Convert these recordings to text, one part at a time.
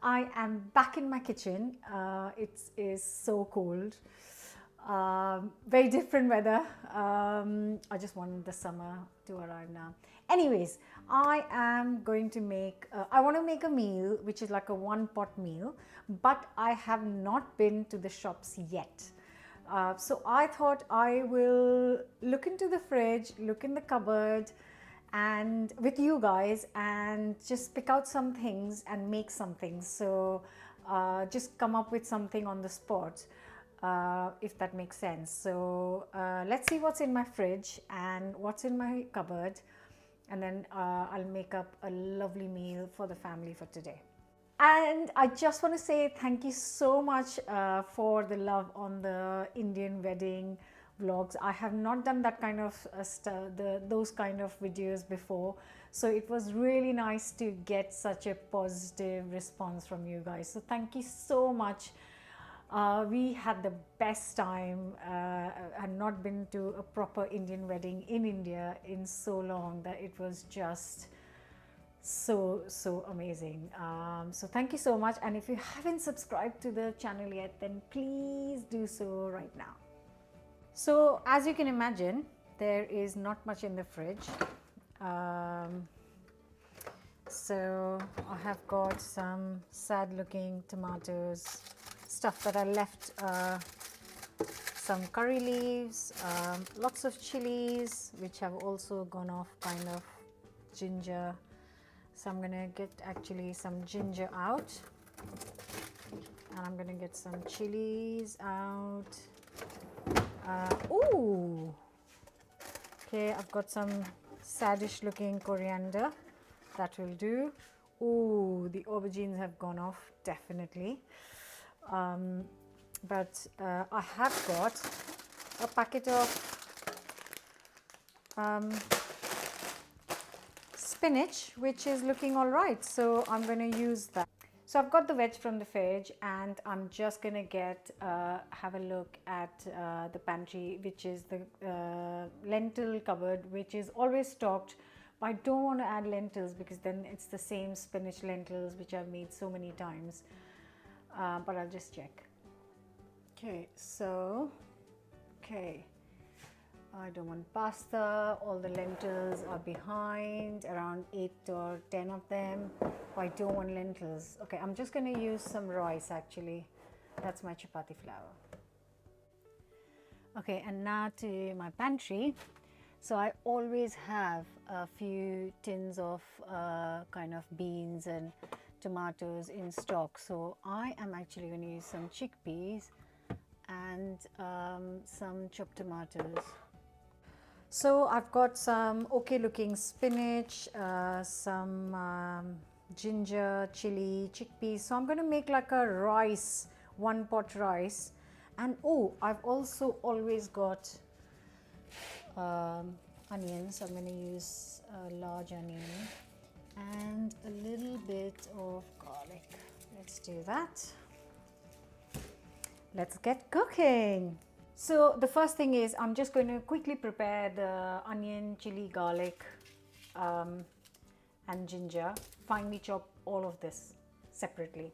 I am back in my kitchen. It is so cold. Very different weather. I just want the summer to arrive now. Anyways, I am going to make, I want to make a meal which is like a one pot meal, but I have not been to the shops yet. So I thought I will look into the fridge, look in the cupboard, and with you guys, and just pick out some things and make something. So just come up with something on the spot, if that makes sense. So let's see what's in my fridge and what's in my cupboard, and then I'll make up a lovely meal for the family for today. And I just want to say thank you so much for the love on the Indian wedding vlogs. I have not done that kind of those kind of videos before, so it was really nice to get such a positive response from you guys. So thank you so much. We had the best time. I had not been to a proper Indian wedding in India in so long that it was just so amazing. So thank you so much, and if you haven't subscribed to the channel yet, then please do so right now. So as you can imagine, there is not much in the fridge. So I have got some sad looking tomatoes, stuff that I left, some curry leaves, lots of chilies which have also gone off, kind of ginger. So I'm gonna get actually some ginger out, and I'm gonna get some chilies out. Ooh, okay, I've got some saddish looking coriander, that will do. Ooh, the aubergines have gone off definitely, but I have got a packet of spinach which is looking all right, so I'm going to use that. So I've got the veg from the fridge, and I'm just going to get have a look at the pantry, which is the lentil cupboard, which is always stocked, but I don't want to add lentils because then it's the same spinach lentils which I've made so many times, but I'll just check. Okay, so I don't want pasta, all the lentils are behind, around 8 or 10 of them. I don't want lentils. Okay, I'm just going to use some rice actually. That's my chapati flour. Okay, and now to my pantry. So I always have a few tins of kind of beans and tomatoes in stock. So I am actually going to use some chickpeas and some chopped tomatoes. So I've got some okay looking spinach, some ginger, chili, chickpeas. So I'm going to make like a rice, one pot rice. And oh, I've also always got onions. I'm going to use a large onion and a little bit of garlic. Let's do that. Let's get cooking. So the first thing is I'm just going to quickly prepare the onion, chili, garlic and ginger. Finely chop all of this separately.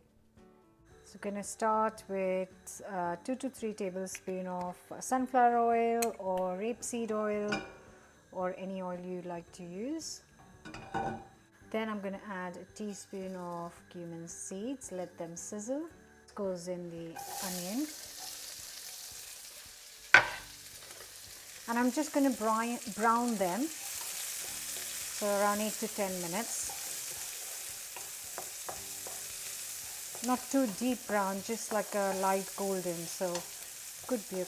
So going to start with 2 to 3 tablespoons of sunflower oil or rapeseed oil or any oil you like to use. Then I'm going to add a teaspoon of cumin seeds, let them sizzle. It goes in the onion. And I'm just going to brown them for around 8 to 10 minutes. Not too deep brown, just like a light golden, so could be a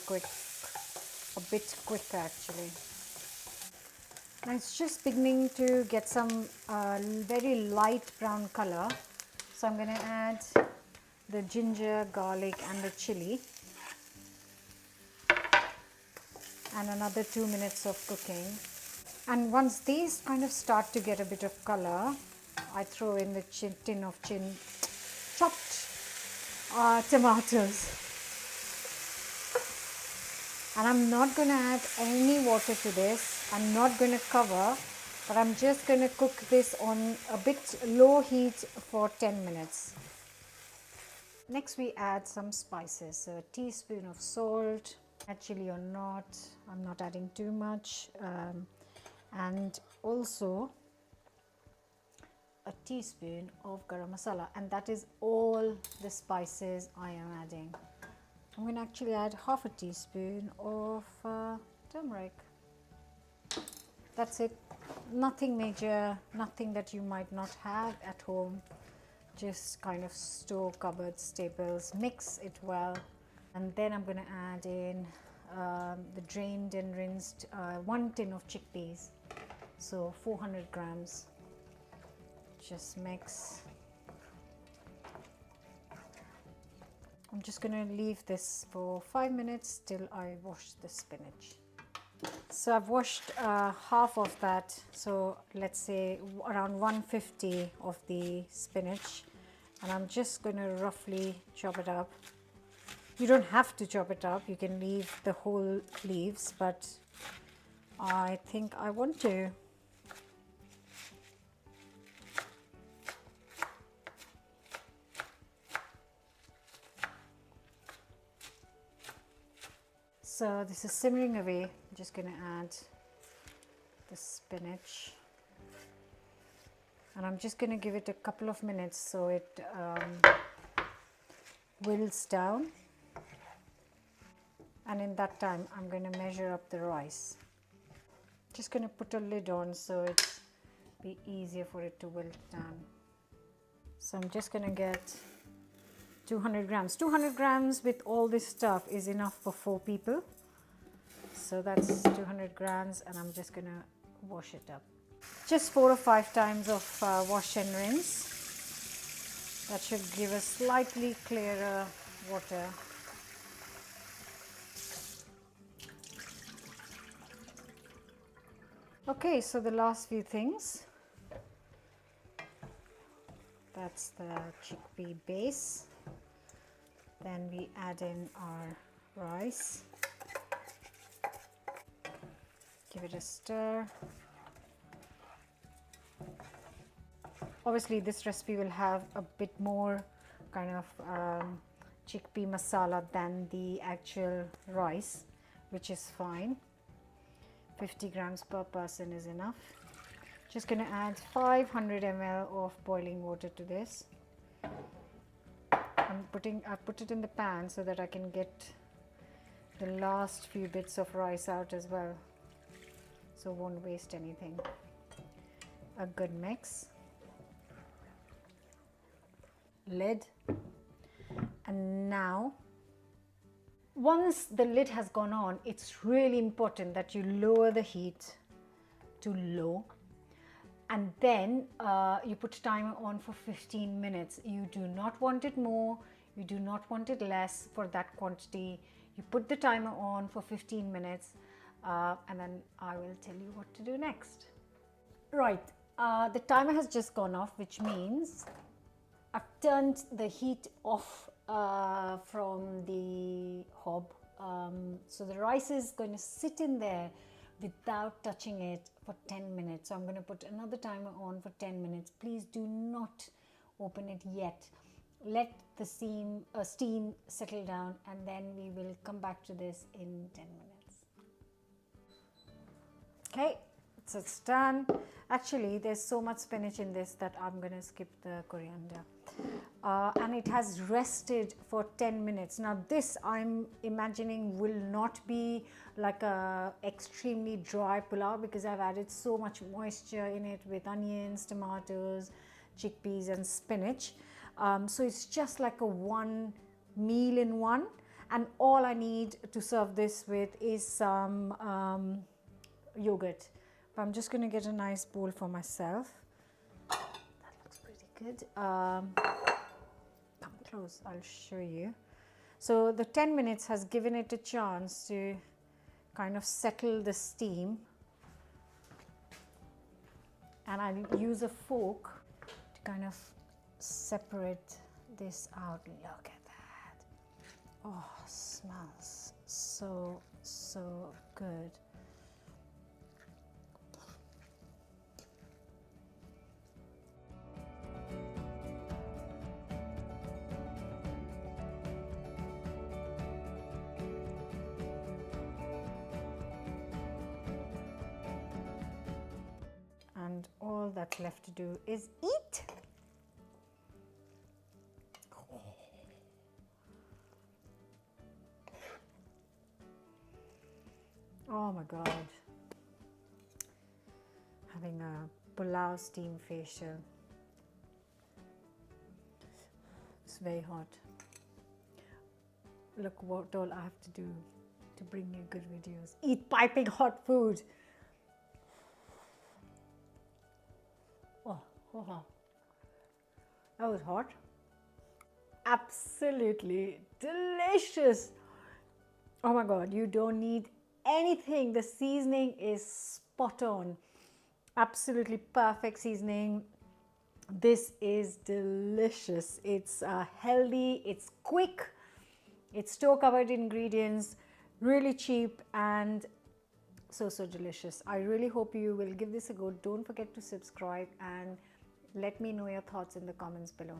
bit quicker actually. Now it's just beginning to get some very light brown color, so I'm going to add the ginger, garlic and the chili. And another 2 minutes of cooking. And once these kind of start to get a bit of color, I throw in the tin of chopped tomatoes. And I'm not going to add any water to this. I'm not going to cover, but I'm just going to cook this on a bit low heat for 10 minutes. Next we add some spices. So a teaspoon of salt, actually or not, I'm not adding too much, and also a teaspoon of garam masala, and that is all the spices I am adding. I'm going to actually add half a teaspoon of turmeric. That's it. Nothing major, nothing that you might not have at home, just kind of store cupboard staples. Mix it well, and then I'm going to add in the drained and rinsed 1 tin of chickpeas, so 400 grams. Just mix. I'm just going to leave this for 5 minutes till I wash the spinach. So I've washed half of that, so let's say around 150 of the spinach, and I'm just going to roughly chop it up. You don't have to chop it up, you can leave the whole leaves, but I think I want to. So this is simmering away. I'm just going to add the spinach, and I'm just going to give it a couple of minutes so it wilts down, and in that time I'm going to measure up the rice. Just going to put a lid on so it's be easier for it to wilt down. So I'm just going to get 200 grams. 200 grams with all this stuff is enough for 4 people. So that's 200 grams, and I'm just going to wash it up. Just 4 or 5 times of wash and rinse. That should give us slightly clearer water. Okay, so the last few things. That's the chickpea base. Then we add in our rice. Give it a stir. Obviously this recipe will have a bit more kind of chickpea masala than the actual rice, which is fine. 50 grams per person is enough. Just going to add 500 ml of boiling water to this. I put it in the pan so that I can get the last few bits of rice out as well, so won't waste anything. A good mix. Lid. And now, once the lid has gone on, it's really important that you lower the heat to low, and then you put timer on for 15 minutes. You do not want it more, you do not want it less for that quantity. You put the timer on for 15 minutes and then I will tell you what to do next. Right, the timer has just gone off, which means I've turned the heat off from the hob. So the rice is going to sit in there without touching it for 10 minutes. So I'm going to put another timer on for 10 minutes. Please do not open it yet. Let the steam settle down, and then we will come back to this in 10 minutes. Okay, so it's done. Actually, there's so much spinach in this that I'm going to skip the coriander. And it has rested for 10 minutes. Now this, I'm imagining, will not be like a extremely dry pulao because I've added so much moisture in it with onions, tomatoes, chickpeas and spinach. So it's just like a one meal in one, and all I need to serve this with is some yogurt. But I'm just going to get a nice bowl for myself. That looks pretty good. Come close, I'll show you. So the 10 minutes has given it a chance to kind of settle the steam, and I'll use a fork to kind of separate this out. Look at that. Oh, smells so good. that's left to do is eat. Oh my God. Having a pulao steam facial. It's very hot. Look what all I have to do to bring you good videos. Eat piping hot food. Oh, that was hot. Absolutely delicious. Oh my God, you don't need anything. The seasoning is spot on. Absolutely perfect seasoning. This is delicious. It's healthy, it's quick, it's store covered ingredients, really cheap, and so delicious. I really hope you will give this a go. Don't forget to subscribe and let me know your thoughts in the comments below.